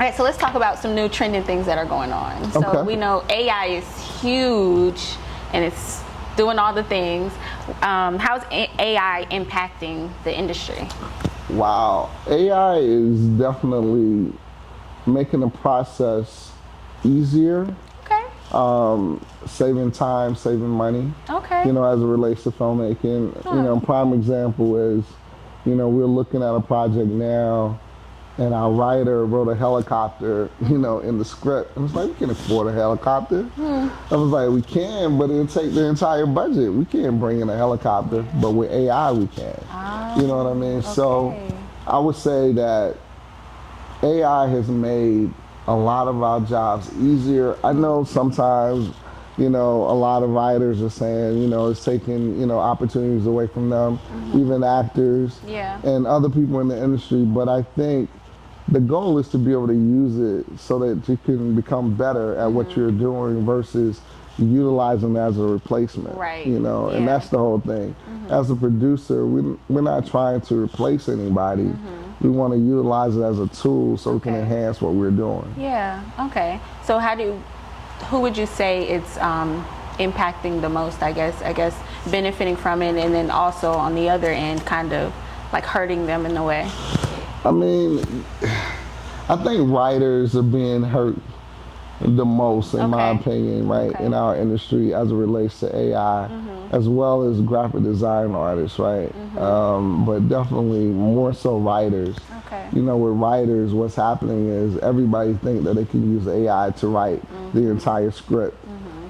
right, so let's talk about some new trending things that are going on. So Okay. we know AI is huge and it's doing all the things. How's AI impacting the industry? Wow, AI is definitely making the process easier, Okay. saving time, saving money. Okay. You know, as it relates to filmmaking. You know, prime example is, you know, we're looking at a project now, and our writer wrote a helicopter, you know, in the script. And it's like, we can afford a helicopter. I was like, we can, but it'll take the entire budget. We can't bring in a helicopter, but with AI we can. You know what I mean? So Okay. I would say that AI has made a lot of our jobs easier. I know sometimes, you know, a lot of writers are saying, you know, it's taking, you know, opportunities away from them, even actors Yeah. and other people in the industry. But I think the goal is to be able to use it so that you can become better at what you're doing versus utilizing it as a replacement. Right. You know, and Yeah. that's the whole thing. As a producer, we're not trying to replace anybody. We want to utilize it as a tool so we can Okay. enhance what we're doing. Yeah. Okay. So who would you say it's impacting the most? I guess benefiting from it, and then also on the other end, kind of like hurting them in a way. I mean, I think writers are being hurt the most, in my Okay. opinion, right, Okay. in our industry as it relates to AI, as well as graphic design artists, right? But definitely more so writers. Okay. You know, with writers, what's happening is everybody think that they can use AI to write the entire script.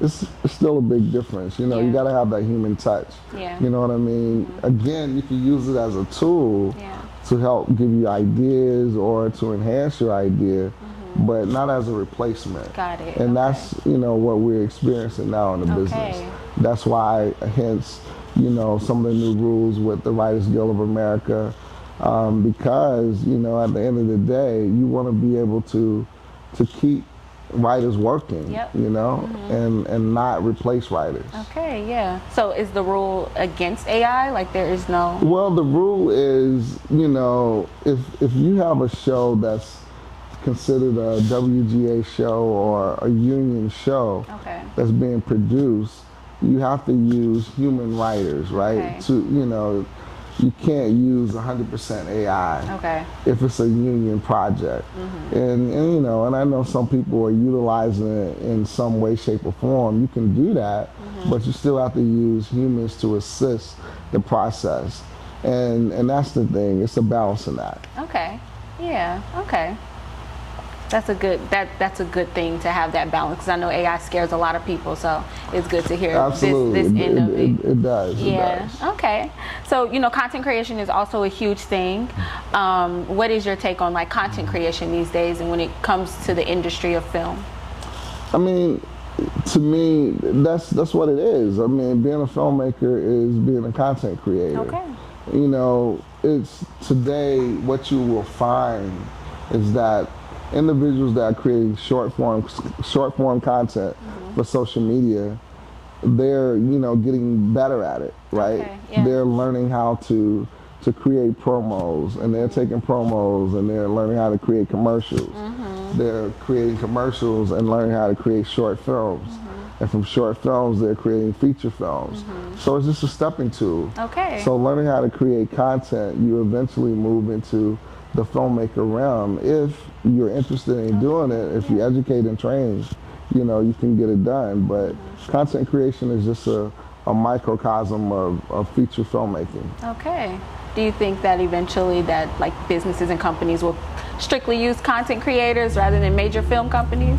It's still a big difference. You know, you Yeah. got to have that human touch. Yeah. You know what I mean? Again, you can use it as a tool Yeah. to help give you ideas or to enhance your idea, but not as a replacement. Got it. And Okay. that's, you know, what we're experiencing now in the business. Okay. That's why, hence, you know, some of the new rules with the Writers Guild of America, because, you know, at the end of the day, you want to be able to keep writers working, Yep. you know, and not replace writers. Okay. Yeah. So is the rule against AI? Like there is no. Well, the rule is, you know, if you have a show that's considered a WGA show or a union show Okay. that's being produced, you have to use human writers, right? Okay. To, you know, you can't use 100% AI Okay. if it's a union project. And, you know, and I know some people are utilizing it in some way, shape, or form. You can do that, but you still have to use humans to assist the process. And that's the thing. It's a balancing act. Okay. Yeah. Okay. That's a good thing to have that balance, because I know AI scares a lot of people, so it's good to hear Absolutely. this end of it. It does. Yeah. It does. Okay. So, you know, content creation is also a huge thing. What is your take on like content creation these days, and when it comes to the industry of film? I mean, to me, that's what it is. I mean, being a filmmaker is being a content creator. Okay. You know, it's today what you will find is that individuals that are creating short form content for social media, they're, you know, getting better at it, right? Okay, yeah. They're learning how to create promos, and they're taking promos and they're learning how to create commercials. They're creating commercials and learning how to create short films. And from short films, they're creating feature films. So it's just a stepping tool. Okay. So learning how to create content, you eventually move into the filmmaker realm. If you're interested in doing it, if you educate and train, you know, you can get it done. But content creation is just a microcosm of feature filmmaking. Okay. Do you think that eventually that like businesses and companies will strictly use content creators rather than major film companies?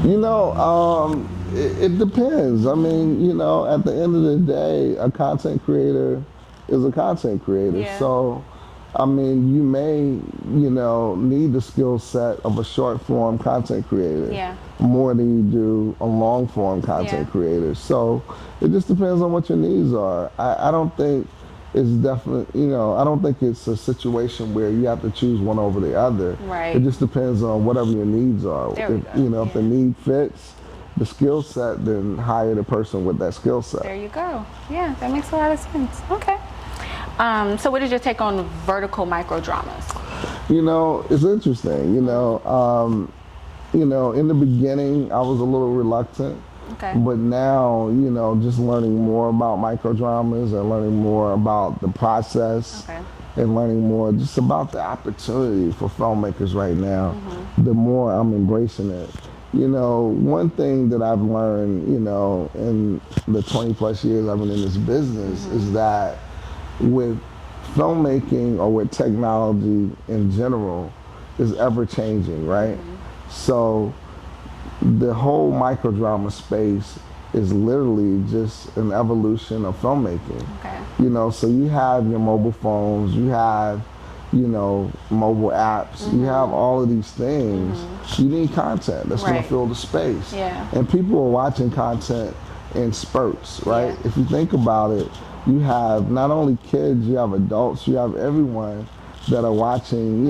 You know, it depends. I mean, you know, at the end of the day, a content creator is a content creator. Yeah. So, I mean, you may, you know, need the skill set of a short form content creator Yeah. more than you do a long form content Yeah. creator. So it just depends on what your needs are. I don't think it's definitely, you know, I don't think it's a situation where you have to choose one over the other. Right. It just depends on whatever your needs are. There we If, go. you know, if the Yeah. need fits the skill set, then hire the person with that skill set. There you go. Yeah, that makes a lot of sense. Okay. So what is your take on vertical micro dramas? It's interesting. In the beginning, I was a little reluctant. Okay. But now, just learning more about microdramas and learning more about the process Okay. and learning more just about the opportunity for filmmakers right now, the more I'm embracing it. One thing that I've learned, in the 20 plus years I've been in this business is that with filmmaking or with technology in general is ever changing, right? So the whole microdrama space is literally just an evolution of filmmaking. Okay. So you have your mobile phones, you have, mobile apps, you have all of these things. You need content that's going Right. to fill the space. Yeah. And people are watching content in spurts, right? Yeah. If you think about it, you have not only kids, you have adults, you have everyone that are watching,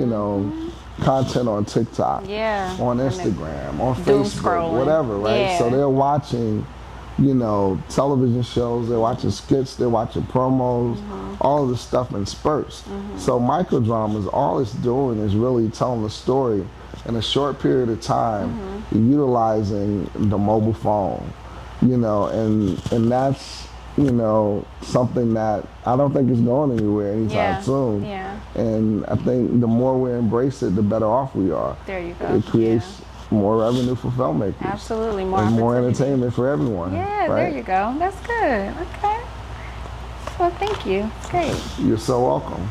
content on TikTok, Yeah. on And then Instagram, on doom Facebook, scrolling. whatever, right? Yeah. So they're watching, television shows, they're watching skits, they're watching promos, all of this stuff in spurts. So microdramas, all it's doing is really telling the story in a short period of time, utilizing the mobile phone, and that's something that I don't think is going anywhere anytime Yeah. soon. Yeah. And I think the more we embrace it, the better off we are. There you go. It creates more revenue for filmmakers. Absolutely. More And more opportunity. entertainment for everyone. Yeah, right? there you go. That's good. Okay. Well, thank you. It's great. You're so welcome.